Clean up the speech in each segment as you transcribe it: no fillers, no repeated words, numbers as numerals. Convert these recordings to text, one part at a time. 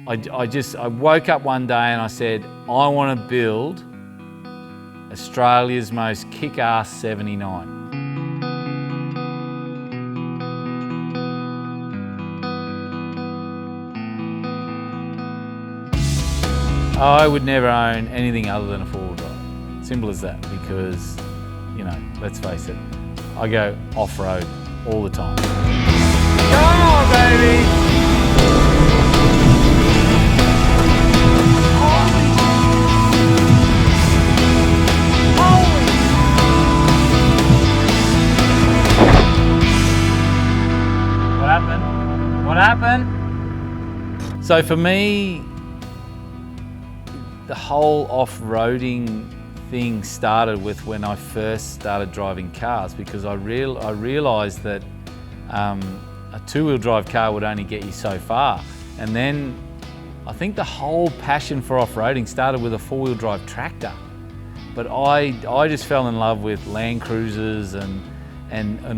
I woke up one day and I said, I want to build Australia's most kick-ass 79. I would never own anything other than a four-wheel drive. Simple as that, because, you know, let's face it, I go off-road all the time. Come on, baby! What happened? So for me, the whole off-roading thing started with when I first started driving cars, because I realised that a two-wheel drive car would only get you so far. And then I think the whole passion for off-roading started with a four-wheel drive tractor. But I just fell in love with Land Cruisers and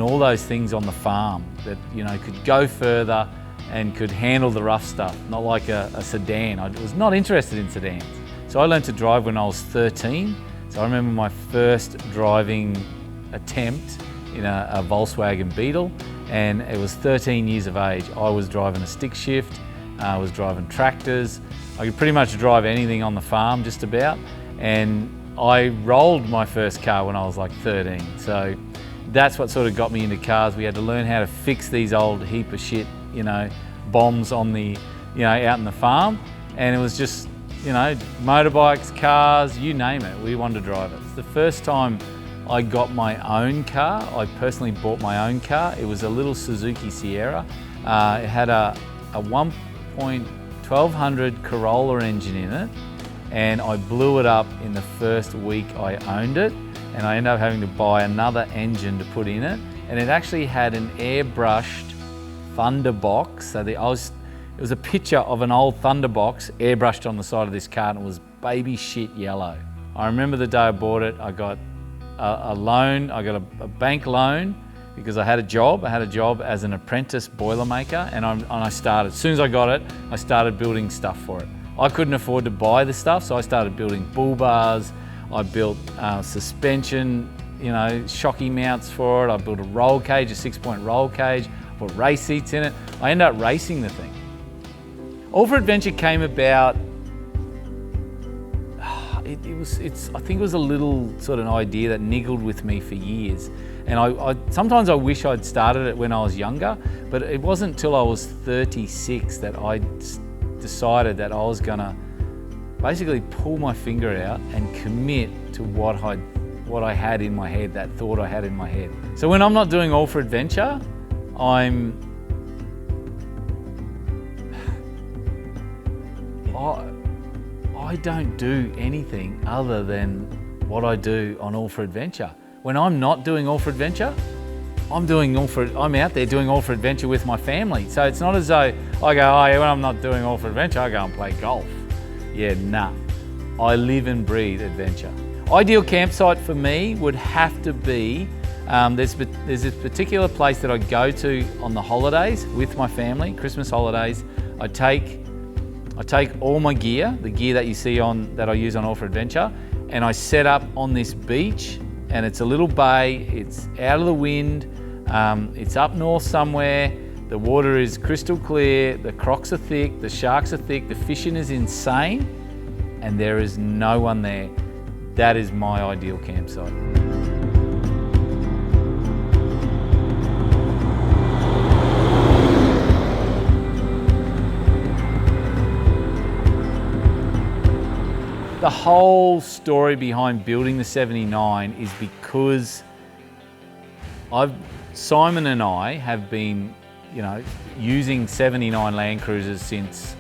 all those things on the farm that, you know, could go further and could handle the rough stuff, not like a sedan. I was not interested in sedans. So I learned to drive when I was 13. So I remember my first driving attempt in a Volkswagen Beetle, and it was 13 years of age. I was driving a stick shift, I was driving tractors. I could pretty much drive anything on the farm, just about. And I rolled my first car when I was like 13. So that's what sort of got me into cars. We had to learn how to fix these old heap of shit, you know, bombs on the, you know, out in the farm. And it was just, you know, motorbikes, cars, you name it, we wanted to drive it. It's the first time I got my own car. I personally bought my own car. It was a little Suzuki Sierra. It had a 1200 Corolla engine in it, and I blew it up in the first week I owned it, and I ended up having to buy another engine to put in it. And it actually had an airbrushed Thunderbox. So it was a picture of an old Thunderbox airbrushed on the side of this car, and it was baby shit yellow. I remember the day I bought it, I got a loan, I got a bank loan because I had a job. I had a job as an apprentice Boilermaker, and I started, as soon as I got it, I started building stuff for it. I couldn't afford to buy the stuff, so I started building bull bars. I built suspension, you know, shocky mounts for it. I built a roll cage, a 6-point roll cage, put race seats in it. I ended up racing the thing. All for Adventure came about, I think it was a little sort of idea that niggled with me for years. And sometimes I wish I'd started it when I was younger, but it wasn't until I was 36 that I decided that I was gonna basically pull my finger out and commit to what I had in my head, that thought I had in my head. So when I'm not doing All for Adventure, I don't do anything other than what I do on All for Adventure. When I'm not doing All for Adventure, I'm out there doing All for Adventure with my family. So it's not as though I go, oh yeah, when I'm not doing All for Adventure, I go and play golf. Yeah, nah. I live and breathe adventure. Ideal campsite for me would have to be, there's this particular place that I go to on the holidays with my family, Christmas holidays. I take all my gear, the gear that you see that I use on All for Adventure, and I set up on this beach, and it's a little bay, it's out of the wind, it's up north somewhere, the water is crystal clear, the crocs are thick, the sharks are thick, the fishing is insane, and there is no one there. That is my ideal campsite. The whole story behind building the 79 is because Simon and I have been, you know, using 79 Land Cruisers since,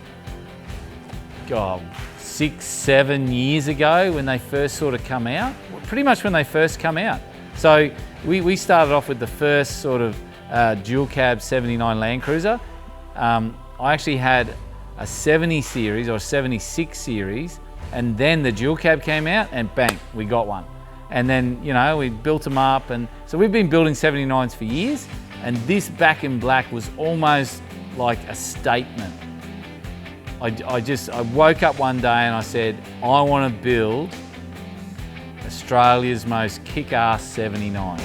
God, 6-7 years ago when they first sort of come out. Pretty much when they first come out. So we started off with the first sort of dual cab 79 Land Cruiser. I actually had a 70 series or a 76 series, and then the dual cab came out and bang, we got one. And then, you know, we built them up, and so we've been building 79s for years, and this back in black was almost like a statement. I woke up one day and I said, I want to build Australia's most kick-ass 79.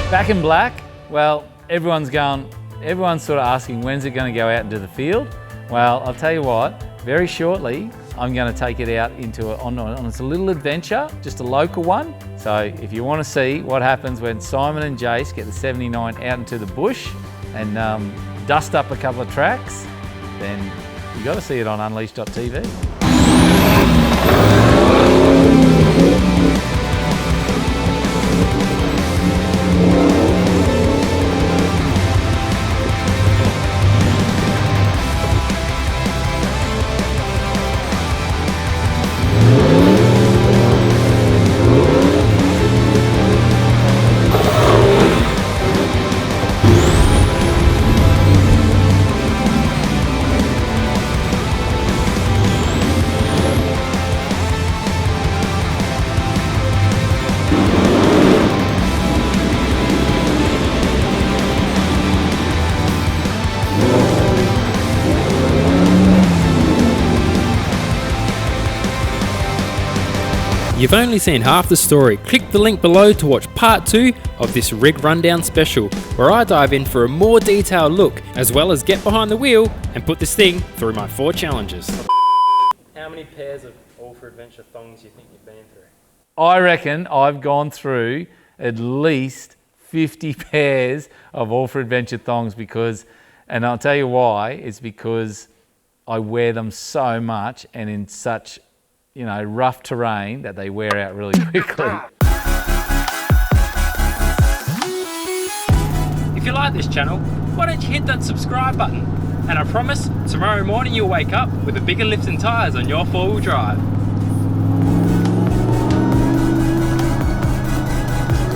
Back in black, well, everyone's sort of asking, when's it going to go out into the field? Well, I'll tell you what, very shortly, I'm going to take it out on its a little adventure, just a local one. So if you want to see what happens when Simon and Jase get the 79 out into the bush and dust up a couple of tracks, then you've got to see it on unleashed.tv. You've only seen half the story. Click the link below to watch part 2 of this rig rundown special, where I dive in for a more detailed look, as well as get behind the wheel and put this thing through my 4 challenges. How many pairs of All for Adventure thongs do you think you've been through? I reckon I've gone through at least 50 pairs of All for Adventure thongs and I'll tell you why, it's because I wear them so much and in such rough terrain that they wear out really quickly. If you like this channel, why don't you hit that subscribe button? And I promise, tomorrow morning you'll wake up with a bigger lift and tyres on your 4-wheel drive.